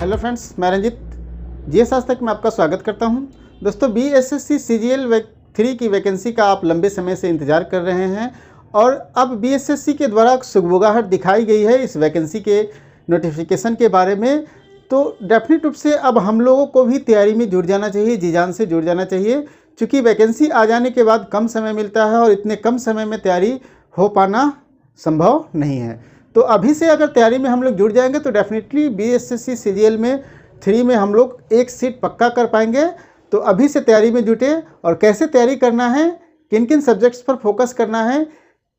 Hello friends, मैं Ranjit GS आज तक में आपका स्वागत करता हूं। दोस्तों, बीएसएससी सीजीएल 3 की वैकेंसी का आप लंबे समय से इंतज़ार कर रहे हैं और अब बीएसएससी के द्वारा सुगबुगाहट दिखाई गई है इस वैकेंसी के नोटिफिकेशन के बारे में। तो डेफिनेट रूप से अब हम लोगों को भी तैयारी में जुड़ जाना चाहिए, जी जान से जुड़ जाना चाहिए, क्योंकि वैकेंसी आ जाने के बाद कम समय मिलता है और इतने कम समय में तैयारी हो पाना संभव नहीं है। तो अभी से अगर तैयारी में हम लोग जुड़ जाएंगे तो डेफिनेटली बीएसएससी सीजीएल में 3 में हम लोग एक सीट पक्का कर पाएंगे। तो अभी से तैयारी में जुटे और कैसे तैयारी करना है, किन किन सब्जेक्ट्स पर फोकस करना है,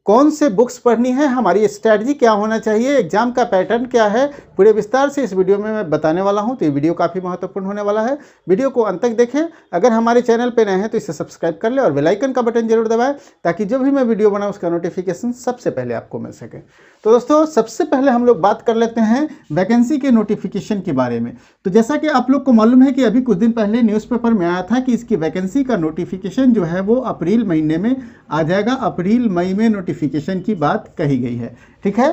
कौन से बुक्स पढ़नी है, हमारी स्ट्रैटेजी क्या होना चाहिए, एग्जाम का पैटर्न क्या है, पूरे विस्तार से इस वीडियो में मैं बताने वाला हूं। तो ये वीडियो काफ़ी महत्वपूर्ण होने वाला है, वीडियो को अंत तक देखें। अगर हमारे चैनल पे नए हैं तो इसे सब्सक्राइब कर ले और बेल आइकन का बटन जरूर दबाएं, ताकि जब भी मैं वीडियो बनाऊं उसका नोटिफिकेशन सबसे पहले आपको मिल सके। तो दोस्तों, सबसे पहले हम लोग बात कर लेते हैं वैकेंसी के नोटिफिकेशन के बारे में। तो जैसा कि आप लोग को मालूम है कि अभी कुछ दिन पहले न्यूज़पेपर में आया था कि इसकी वैकेंसी का नोटिफिकेशन जो है वो अप्रैल महीने में आ जाएगा। अप्रैल मई में नोटिफिकेशन की बात कही गई है, ठीक है।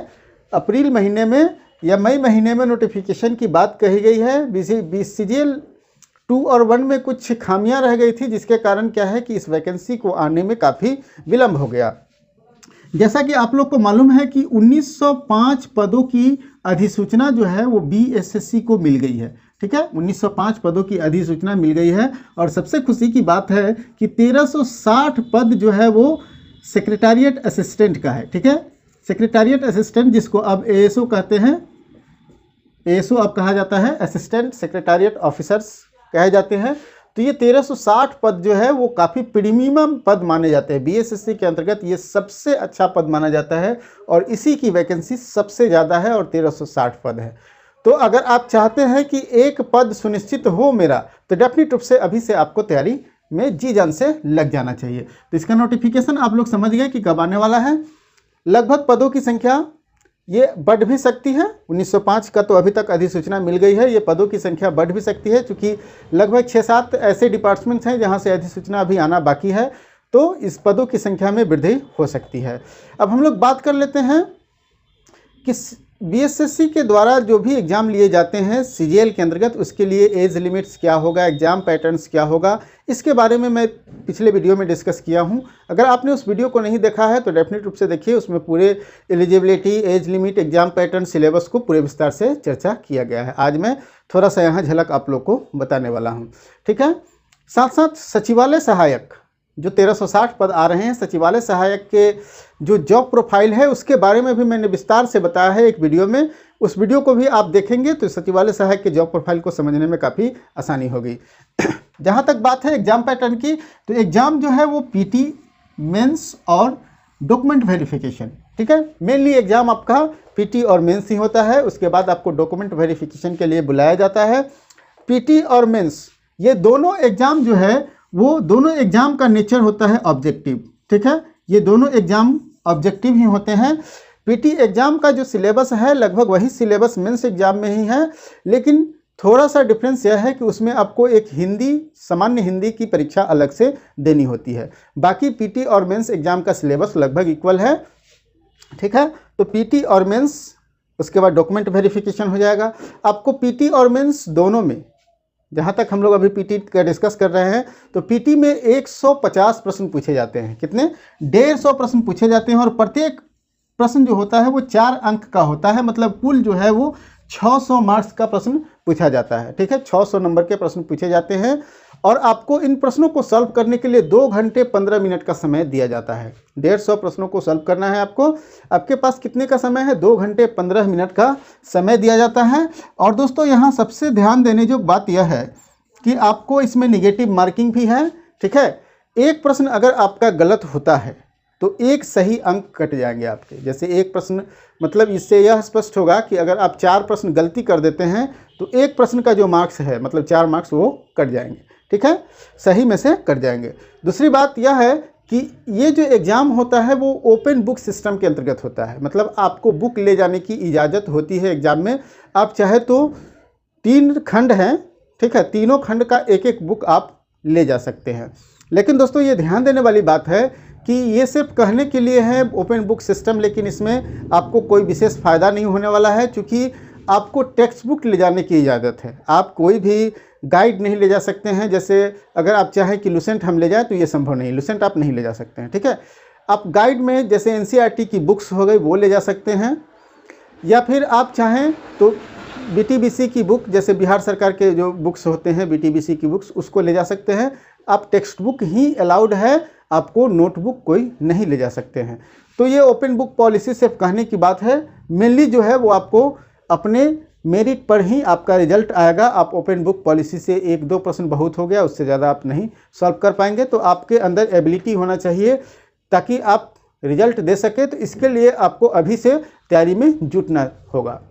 अप्रैल महीने में या मई महीने में नोटिफिकेशन की बात कही गई है। सीजीएल 2 और 1 में कुछ खामियां रह गई थी, जिसके कारण क्या है कि इस वैकेंसी को आने में काफ़ी विलंब हो गया। जैसा कि आप लोग को मालूम है कि 1905 पदों की अधिसूचना जो है वो बीएसएससी को मिल गई है, ठीक है। 1905 पदों की अधिसूचना मिल गई है और सबसे खुशी की बात है कि 1360 पद जो है वो सेक्रेटारिएट असिस्टेंट का है, ठीक है। सेक्रेटारिएट असिस्टेंट, जिसको अब एएसओ कहते हैं, एएसओ अब कहा जाता है, असिस्टेंट सेक्रेटारिएट ऑफिसर्स कहे जाते हैं। तो ये 1360 पद जो है वो काफ़ी प्रीमियम पद माने जाते हैं। बीएसएससी के अंतर्गत ये सबसे अच्छा पद माना जाता है और इसी की वैकेंसी सबसे ज़्यादा है और 1360 पद है। तो अगर आप चाहते हैं कि एक पद सुनिश्चित हो मेरा, तो डेफिनेट रूप से अभी से आपको तैयारी में जी जान से लग जाना चाहिए। तो इसका नोटिफिकेशन आप लोग समझ गए कि कब आने वाला है। लगभग पदों की संख्या ये बढ़ भी सकती है। 1905 का तो अभी तक अधिसूचना मिल गई है, ये पदों की संख्या बढ़ भी सकती है, क्योंकि लगभग 6-7 ऐसे डिपार्टमेंट्स हैं जहां से अधिसूचना अभी आना बाकी है। तो इस पदों की संख्या में वृद्धि हो सकती है। अब हम लोग बात कर लेते हैं कि बीएसएससी के द्वारा जो भी एग्ज़ाम लिए जाते हैं सीजीएल के अंतर्गत, उसके लिए एज लिमिट्स क्या होगा, एग्ज़ाम पैटर्न्स क्या होगा, इसके बारे में मैं पिछले वीडियो में डिस्कस किया हूं। अगर आपने उस वीडियो को नहीं देखा है तो डेफिनेट रूप से देखिए, उसमें पूरे eligibility, age limit, exam pattern, syllabus को पूरे विस्तार से चर्चा किया गया है। आज मैं थोड़ा सा यहाँ झलक आप लोग को बताने वाला हूँ, ठीक है। साथ साथ सचिवालय सहायक जो 1360 पद आ रहे हैं, सचिवालय सहायक के जो जॉब प्रोफाइल है उसके बारे में भी मैंने विस्तार से बताया है एक वीडियो में। उस वीडियो को भी आप देखेंगे तो सचिवालय सहायक के जॉब प्रोफाइल को समझने में काफ़ी आसानी होगी। जहाँ तक बात है एग्जाम पैटर्न की, तो एग्जाम जो है वो पीटी, मेंस और डॉक्यूमेंट वेरिफिकेशन, ठीक है। मेनली एग्जाम आपका पीटी और मेंस ही होता है, उसके बाद आपको डॉक्यूमेंट वेरिफिकेशन के लिए बुलाया जाता है। पीटी और मेंस ये दोनों एग्जाम जो है वो दोनों एग्जाम का नेचर होता है ऑब्जेक्टिव, ठीक है। ये दोनों एग्जाम ऑब्जेक्टिव ही होते हैं। पीटी एग्जाम का जो सिलेबस है लगभग वही सिलेबस मेंस एग्जाम में ही है, लेकिन थोड़ा सा डिफरेंस यह है कि उसमें आपको एक हिंदी, सामान्य हिंदी की परीक्षा अलग से देनी होती है। बाकी पीटी और मेंस एग्जाम का सिलेबस लगभग इक्वल है, ठीक है। तो पीटी और मेंस, उसके बाद डॉक्यूमेंट वेरिफिकेशन हो जाएगा। आपको पीटी और मेंस दोनों में, जहाँ तक हम लोग अभी पीटी का डिस्कस कर रहे हैं, तो पीटी में 150 प्रश्न पूछे जाते हैं। कितने? 150 प्रश्न पूछे जाते हैं और प्रत्येक प्रश्न जो होता है वो 4 अंक का होता है। मतलब कुल जो है वो 600 मार्क्स का प्रश्न पूछा जाता है, ठीक है। 600 नंबर के प्रश्न पूछे जाते हैं और आपको इन प्रश्नों को सॉल्व करने के लिए 2 घंटे 15 मिनट का समय दिया जाता है। 150 प्रश्नों को सॉल्व करना है आपको, आपके पास कितने का समय है? 2 घंटे 15 मिनट का समय दिया जाता है। और दोस्तों, यहाँ सबसे ध्यान देने जो बात यह है कि आपको इसमें निगेटिव मार्किंग भी है, ठीक है। एक प्रश्न अगर आपका गलत होता है तो 1 सही अंक कट जाएंगे आपके। जैसे एक प्रश्न, मतलब इससे यह स्पष्ट होगा कि अगर आप 4 प्रश्न गलती कर देते हैं तो एक प्रश्न का जो मार्क्स है, मतलब 4 मार्क्स वो कट जाएंगे, ठीक है, सही में से कट जाएंगे। दूसरी बात यह है कि ये जो एग्ज़ाम होता है वो ओपन बुक सिस्टम के अंतर्गत होता है। मतलब आपको बुक ले जाने की इजाज़त होती है एग्ज़ाम में। आप चाहे तो 3 खंड हैं, ठीक है, तीनों खंड का एक एक बुक आप ले जा सकते हैं। लेकिन दोस्तों, ये ध्यान देने वाली बात है कि ये सिर्फ कहने के लिए है ओपन बुक सिस्टम, लेकिन इसमें आपको कोई विशेष फ़ायदा नहीं होने वाला है, क्योंकि आपको टेक्स्ट बुक ले जाने की इजाज़त है। आप कोई भी गाइड नहीं ले जा सकते हैं। जैसे अगर आप चाहें कि लुसेंट हम ले जाएं तो ये संभव नहीं, लुसेंट आप नहीं ले जा सकते हैं, ठीक है। आप गाइड में जैसे एनसीईआरटी की बुक्स हो गई वो ले जा सकते हैं, या फिर आप चाहें तो बीटीबीसी की बुक, जैसे बिहार सरकार के जो बुक्स होते हैं बीटीबीसी की बुक्स, उसको ले जा सकते हैं। आप टेक्स्ट बुक ही अलाउड है, आपको नोटबुक कोई नहीं ले जा सकते हैं। तो ये ओपन बुक पॉलिसी सिर्फ कहने की बात है, मेनली जो है वो आपको अपने मेरिट पर ही आपका रिजल्ट आएगा। आप ओपन बुक पॉलिसी से 1-2% बहुत हो गया, उससे ज़्यादा आप नहीं सॉल्व कर पाएंगे। तो आपके अंदर एबिलिटी होना चाहिए ताकि आप रिजल्ट दे सके। तो इसके लिए आपको अभी से तैयारी में जुटना होगा।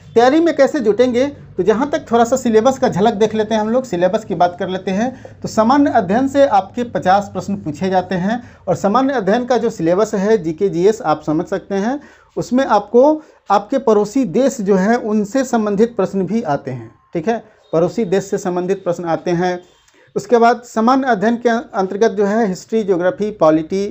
तैयारी में कैसे जुटेंगे, तो जहाँ तक थोड़ा सा सिलेबस का झलक देख लेते हैं हम लोग, सिलेबस की बात कर लेते हैं। तो सामान्य अध्ययन से आपके 50 प्रश्न पूछे जाते हैं, और सामान्य अध्ययन का जो सिलेबस है जीके जीएस आप समझ सकते हैं, उसमें आपको आपके पड़ोसी देश जो हैं उनसे संबंधित प्रश्न भी आते हैं, ठीक है। पड़ोसी देश से संबंधित प्रश्न आते हैं। उसके बाद सामान्य अध्ययन के अंतर्गत जो है हिस्ट्री, ज्योग्राफी, पॉलिटी,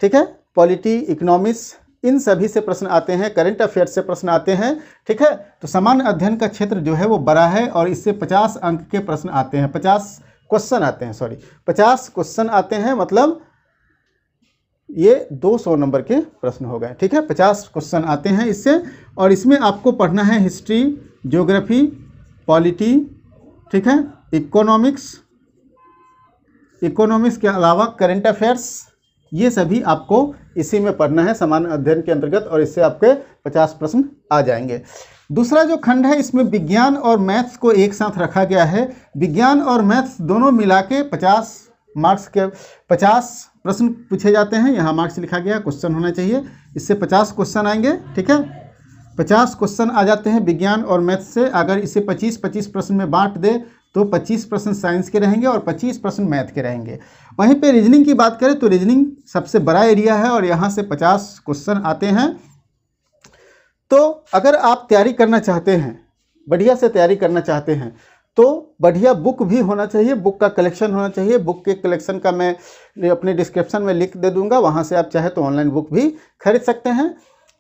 ठीक है, पॉलिटी, इकोनॉमिक्स, इन सभी से प्रश्न आते हैं। करंट अफेयर्स से प्रश्न आते हैं, ठीक है। तो सामान्य अध्ययन का क्षेत्र जो है वो बड़ा है, और इससे 50 अंक के प्रश्न आते हैं, 50 क्वेश्चन आते हैं, 50 क्वेश्चन आते हैं, मतलब ये 200 नंबर के प्रश्न हो गए, ठीक है। 50 क्वेश्चन आते हैं इससे, और इसमें आपको पढ़ना है हिस्ट्री, ज्योग्राफी, पॉलिटी, ठीक है, इकोनॉमिक्स के अलावा करंट अफेयर्स, ये सभी आपको इसी में पढ़ना है सामान्य अध्ययन के अंतर्गत, और इससे आपके 50 प्रश्न आ जाएंगे। दूसरा जो खंड है इसमें विज्ञान और मैथ्स को एक साथ रखा गया है। विज्ञान और मैथ्स दोनों मिला के 50 मार्क्स के 50 प्रश्न पूछे जाते हैं। यहाँ मार्क्स लिखा गया, क्वेश्चन होना चाहिए, इससे 50 क्वेश्चन आएंगे, ठीक है। 50 क्वेश्चन आ जाते हैं विज्ञान और मैथ्स से। अगर इसे 25-25 प्रश्न में बांट दे तो 25 प्रश्न साइंस के रहेंगे और 25 प्रश्न मैथ के रहेंगे। वहीं पे रीजनिंग की बात करें तो रीजनिंग सबसे बड़ा एरिया है, और यहाँ से 50 क्वेश्चन आते हैं। तो अगर आप तैयारी करना चाहते हैं, बढ़िया से तैयारी करना चाहते हैं, तो बढ़िया बुक भी होना चाहिए, बुक का कलेक्शन होना चाहिए। बुक के कलेक्शन का मैं अपने डिस्क्रिप्शन में लिंक दे दूंगा, वहाँ से आप चाहे तो ऑनलाइन बुक भी खरीद सकते हैं।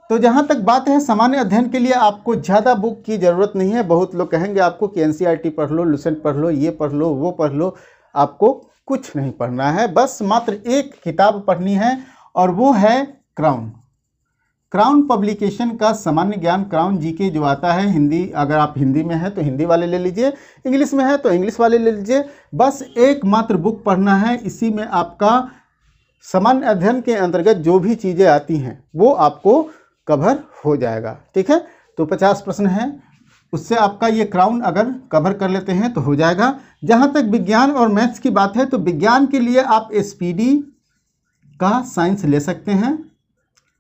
तो जहाँ तक बात है सामान्य अध्ययन के लिए आपको ज़्यादा बुक की ज़रूरत नहीं है। बहुत लोग कहेंगे आपको कि एनसीईआरटी पढ़ लो, लुसेंट पढ़ लो, ये पढ़ लो, वो पढ़ लो। आपको कुछ नहीं पढ़ना है, बस मात्र एक किताब पढ़नी है, और वो है क्राउन पब्लिकेशन का सामान्य ज्ञान, क्राउन जीके जो आता है हिंदी। अगर आप हिंदी में है तो हिंदी वाले ले लीजिए, इंग्लिश में है तो इंग्लिश वाले ले लीजिए। बस एक मात्र बुक पढ़ना है, इसी में आपका सामान्य अध्ययन के अंतर्गत जो भी चीज़ें आती हैं वो आपको कवर हो जाएगा, ठीक है। तो 50 प्रश्न हैं, उससे आपका ये क्राउन अगर कवर कर लेते हैं तो हो जाएगा। जहाँ तक विज्ञान और मैथ्स की बात है तो विज्ञान के लिए आप एसपीडी का साइंस ले सकते हैं,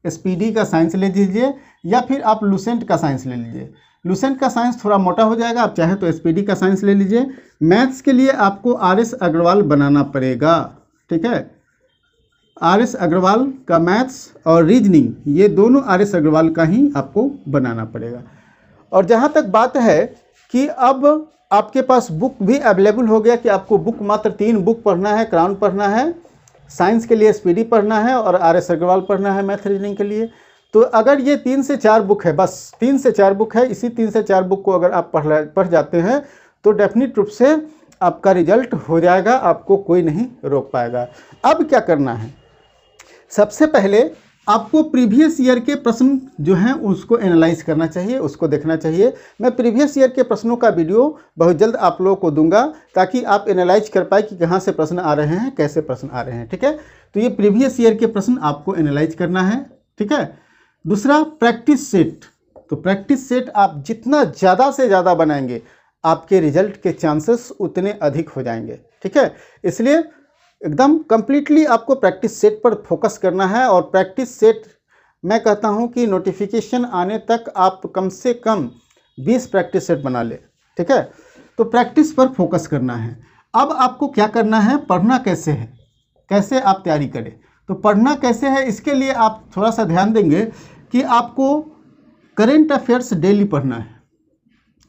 एसपीडी का साइंस ले लीजिए, या फिर आप लुसेंट का साइंस ले लीजिए। लुसेंट का साइंस थोड़ा मोटा हो जाएगा, आप चाहे तो एसपीडी का साइंस ले लीजिए। मैथ्स के लिए आपको आरएस अग्रवाल बनाना पड़ेगा, ठीक है। आरएस अग्रवाल का मैथ्स और रीजनिंग, ये दोनों आरएस अग्रवाल का ही आपको बनाना पड़ेगा। और जहाँ तक बात है कि अब आपके पास बुक भी अवेलेबल हो गया कि आपको बुक मात्र 3 बुक पढ़ना है, क्राउन पढ़ना है, साइंस के लिए एसपीडी पढ़ना है, और आरएस अग्रवाल पढ़ना है मैथ रीजनिंग के लिए। तो अगर ये 3 से 4 बुक है, बस 3 से 4 बुक है, इसी 3 से 4 बुक को अगर आप पढ़ जाते हैं तो डेफिनेट रूप से आपका रिजल्ट हो जाएगा, आपको कोई नहीं रोक पाएगा। अब क्या करना है, सबसे पहले आपको प्रीवियस ईयर के प्रश्न जो हैं उसको एनालाइज करना चाहिए, उसको देखना चाहिए। मैं प्रीवियस ईयर के प्रश्नों का वीडियो बहुत जल्द आप लोगों को दूंगा, ताकि आप एनालाइज कर पाए कि कहाँ से प्रश्न आ रहे हैं, कैसे प्रश्न आ रहे हैं, ठीक है। तो ये प्रीवियस ईयर के प्रश्न आपको एनालाइज करना है, ठीक है। दूसरा प्रैक्टिस सेट, तो प्रैक्टिस सेट आप जितना ज़्यादा से ज़्यादा बनाएंगे आपके रिजल्ट के चांसेस उतने अधिक हो जाएंगे, ठीक है। इसलिए एकदम कंप्लीटली आपको प्रैक्टिस सेट पर फोकस करना है। और प्रैक्टिस सेट मैं कहता हूं कि नोटिफिकेशन आने तक आप कम से कम 20 प्रैक्टिस सेट बना ले, ठीक है। तो प्रैक्टिस पर फोकस करना है। अब आपको क्या करना है, पढ़ना कैसे है, कैसे आप तैयारी करें। तो पढ़ना कैसे है, इसके लिए आप थोड़ा सा ध्यान देंगे कि आपको करंट अफेयर्स डेली पढ़ना है,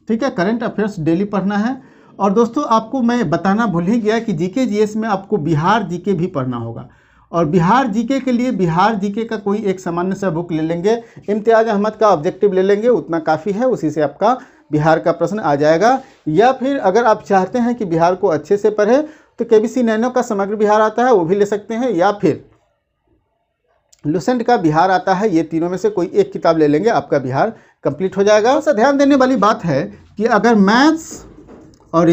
ठीक है। करंट अफेयर्स डेली पढ़ना है। और दोस्तों आपको मैं बताना भूल ही गया कि जीके जीएस में आपको बिहार जीके भी पढ़ना होगा। और बिहार जीके के लिए बिहार जीके का कोई एक सामान्य सा बुक ले लेंगे, इम्तियाज़ अहमद का ऑब्जेक्टिव ले लेंगे, उतना काफ़ी है, उसी से आपका बिहार का प्रश्न आ जाएगा। या फिर अगर आप चाहते हैं कि बिहार को अच्छे से पढ़े तो केबीसी नैनो का समग्र बिहार आता है, वो भी ले सकते हैं, या फिर लुसेंट का बिहार आता है। ये तीनों में से कोई एक किताब ले लेंगे, आपका बिहार कंप्लीट हो जाएगा। उससे ध्यान देने वाली बात है कि अगर मैथ्स और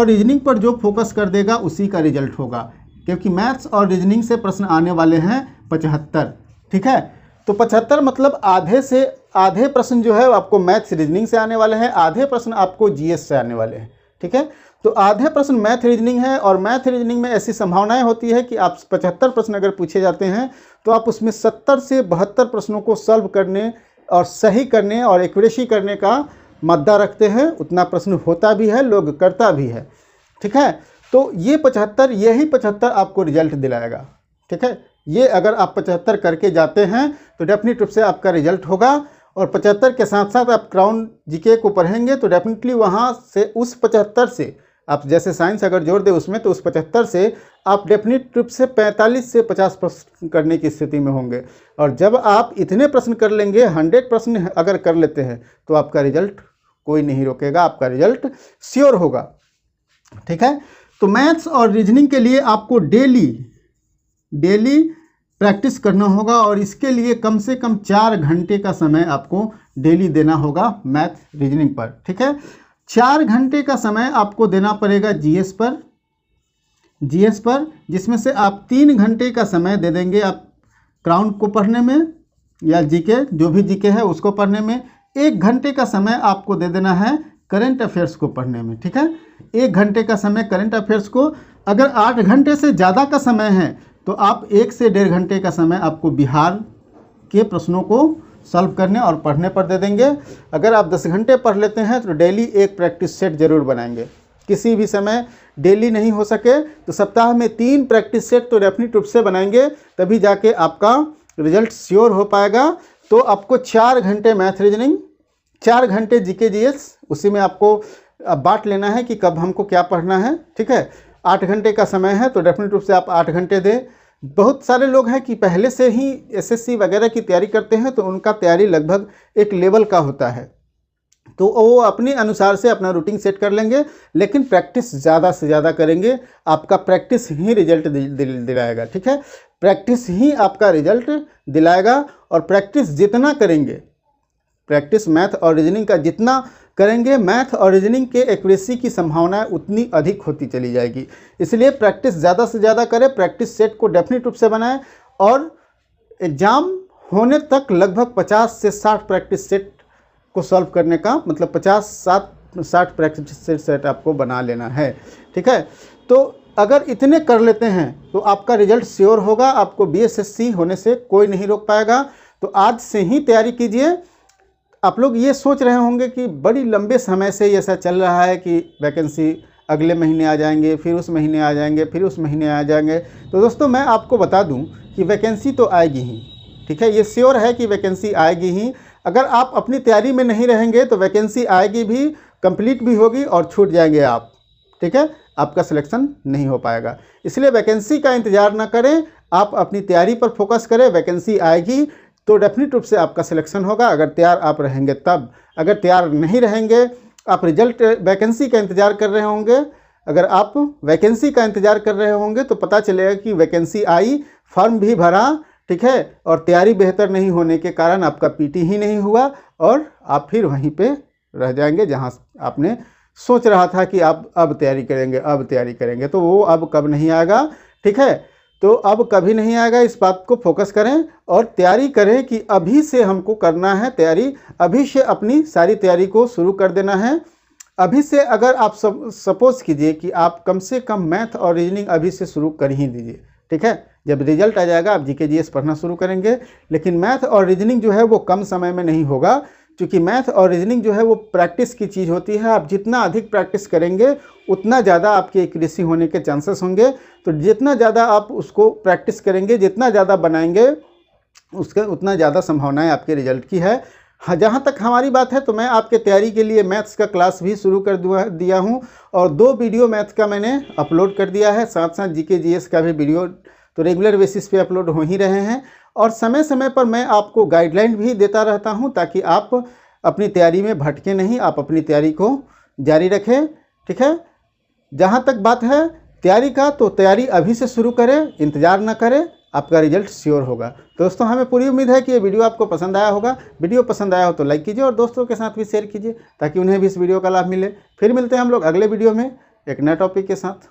रीजनिंग पर जो फोकस कर देगा उसी का रिजल्ट होगा, क्योंकि मैथ्स और रीजनिंग से प्रश्न आने वाले हैं 75। ठीक है, तो 75 मतलब आधे प्रश्न जो है आपको मैथ्स रीजनिंग से आने वाले हैं, आधे प्रश्न आपको जीएस से आने वाले हैं। ठीक है, तो आधे प्रश्न मैथ रीजनिंग है, और मैथ रीजनिंग में ऐसी संभावनाएं होती है कि आप 75 प्रश्न अगर पूछे जाते हैं तो आप उसमें 70 से 72 प्रश्नों को सॉल्व करने और सही करने और एक्यूरेसी करने का मद्दा रखते हैं। उतना प्रश्न होता भी है, लोग करता भी है। ठीक है, तो यही 75 आपको रिजल्ट दिलाएगा। ठीक है, ये अगर आप 75 करके जाते हैं तो डेफिनेट रूप से आपका रिजल्ट होगा। और 75 के साथ साथ आप क्राउन जीके को पढ़ेंगे तो डेफिनेटली वहाँ से उस 75 से आप जैसे साइंस अगर जोड़ दे उसमें, तो उस 75 से आप डेफिनेट रूप से 45 से 50 प्रश्न करने की स्थिति में होंगे। और जब आप इतने प्रश्न कर लेंगे, 100 प्रश्न अगर कर लेते हैं, तो आपका रिजल्ट कोई नहीं रोकेगा, आपका रिजल्ट श्योर होगा। ठीक है, तो मैथ्स और रीजनिंग के लिए आपको डेली प्रैक्टिस करना होगा, और इसके लिए कम से कम 4 घंटे का समय आपको डेली देना होगा मैथ रीजनिंग पर। ठीक है, 4 घंटे का समय आपको देना पड़ेगा जीएस पर, जिसमें से आप 3 घंटे का समय दे देंगे आप क्राउन को पढ़ने में, या जीके जो भी जीके है उसको पढ़ने में। 1 घंटे का समय आपको दे देना है करंट अफेयर्स को पढ़ने में। ठीक है, 1 घंटे का समय करंट अफेयर्स को। अगर 8 घंटे से ज़्यादा का समय है तो आप 1 से 1.5 घंटे का समय आपको बिहार के प्रश्नों को सॉल्व करने और पढ़ने पर दे देंगे। अगर आप 10 घंटे पढ़ लेते हैं तो डेली एक प्रैक्टिस सेट जरूर बनाएंगे। किसी भी समय डेली नहीं हो सके तो सप्ताह में 3 प्रैक्टिस सेट तो डेफिनेट रूप से बनाएंगे, तभी जाके आपका रिजल्ट श्योर हो पाएगा। तो आपको 4 घंटे मैथ रीजनिंग, 4 घंटे जीके जीएस, उसी में आपको बांट लेना है कि कब हमको क्या पढ़ना है। ठीक है, 8 घंटे का समय है तो डेफिनेट रूप से आप 8 घंटे दें। बहुत सारे लोग हैं कि पहले से ही एसएससी वगैरह की तैयारी करते हैं, तो उनका तैयारी लगभग एक लेवल का होता है, तो वो अपने अनुसार से अपना रूटीन सेट कर लेंगे, लेकिन प्रैक्टिस ज़्यादा से ज़्यादा करेंगे। आपका प्रैक्टिस ही रिजल्ट दिलाएगा। ठीक है, प्रैक्टिस ही आपका रिजल्ट दिलाएगा, और प्रैक्टिस जितना करेंगे, प्रैक्टिस मैथ और रीजनिंग का जितना करेंगे, मैथ और रीजनिंग के एक्यूरेसी की संभावनाएं उतनी अधिक होती चली जाएगी। इसलिए प्रैक्टिस ज़्यादा से ज़्यादा करें, प्रैक्टिस सेट को डेफिनेट रूप से बनाएं, और एग्ज़ाम होने तक लगभग 50 से 60 प्रैक्टिस सेट को सॉल्व करने का मतलब 50-60 प्रैक्टिस सेट आपको बना लेना है। ठीक है, तो अगर इतने कर लेते हैं तो आपका रिजल्ट श्योर होगा, आपको बीएसएससी होने से कोई नहीं रोक पाएगा। तो आज से ही तैयारी कीजिए। आप लोग ये सोच रहे होंगे कि बड़ी लंबे समय से ऐसा चल रहा है कि वैकेंसी अगले महीने आ जाएंगे, फिर उस महीने आ जाएंगे, फिर उस महीने आ जाएंगे। तो दोस्तों मैं आपको बता दूं कि वैकेंसी तो आएगी ही। ठीक है, ये श्योर है कि वैकेंसी आएगी ही। अगर आप अपनी तैयारी में नहीं रहेंगे तो वैकेंसी आएगी भी, कंप्लीट भी होगी और छूट जाएंगे आप। ठीक है, आपका सिलेक्शन नहीं हो पाएगा। इसलिए वैकेंसी का इंतज़ार ना करें, आप अपनी तैयारी पर फोकस करें। वैकेंसी आएगी तो डेफिनेट रूप से आपका सिलेक्शन होगा, अगर तैयार आप रहेंगे तब। अगर तैयार नहीं रहेंगे, आप रिजल्ट वैकेंसी का इंतज़ार कर रहे होंगे, अगर आप वैकेंसी का इंतज़ार कर रहे होंगे तो पता चलेगा कि वैकेंसी आई, फॉर्म भी भरा, ठीक है, और तैयारी बेहतर नहीं होने के कारण आपका पीटी ही नहीं हुआ, और आप फिर वहीं पे रह जाएंगे जहां आपने सोच रहा था कि आप अब तैयारी करेंगे। तो वो अब कब नहीं आएगा। ठीक है, तो अब कभी नहीं आएगा। इस बात को फोकस करें और तैयारी करें कि अभी से हमको करना है तैयारी, अभी से अपनी सारी तैयारी को शुरू कर देना है। अभी से अगर आप सपोज कीजिए कि आप कम से कम मैथ और रीजनिंग अभी से शुरू कर ही दीजिए। ठीक है, जब रिजल्ट आ जाएगा आप जीके जीएस पढ़ना शुरू करेंगे, लेकिन मैथ और रीजनिंग जो है वो कम समय में नहीं होगा, क्योंकि मैथ और रीजनिंग जो है वो प्रैक्टिस की चीज़ होती है। आप जितना अधिक प्रैक्टिस करेंगे उतना ज़्यादा आपकी एक्यूरेसी होने के चांसेस होंगे। तो जितना ज़्यादा आप उसको प्रैक्टिस करेंगे, जितना ज़्यादा बनाएंगे, उसके उतना ज़्यादा संभावनाएं आपके रिजल्ट की है। हाँ, जहाँ तक हमारी बात है तो मैं आपके तैयारी के लिए मैथ्स का क्लास भी शुरू कर दिया हूँ और 2 वीडियो मैथ्स का मैंने अपलोड कर दिया है। साथ साथ जीके जीएस का भी वीडियो तो रेगुलर बेसिस पे अपलोड हो ही रहे हैं और समय समय पर मैं आपको गाइडलाइन भी देता रहता हूँ ताकि आप अपनी तैयारी में भटके नहीं, आप अपनी तैयारी को जारी रखें। ठीक है, जहाँ तक बात है तैयारी का तो तैयारी अभी से शुरू करें, इंतज़ार ना करें, आपका रिजल्ट श्योर होगा। दोस्तों, हमें पूरी उम्मीद है कि ये वीडियो आपको पसंद आया होगा। वीडियो पसंद आया हो तो लाइक कीजिए और दोस्तों के साथ भी शेयर कीजिए ताकि उन्हें भी इस वीडियो का लाभ मिले। फिर मिलते हैं हम लोग अगले वीडियो में एक नए टॉपिक के साथ।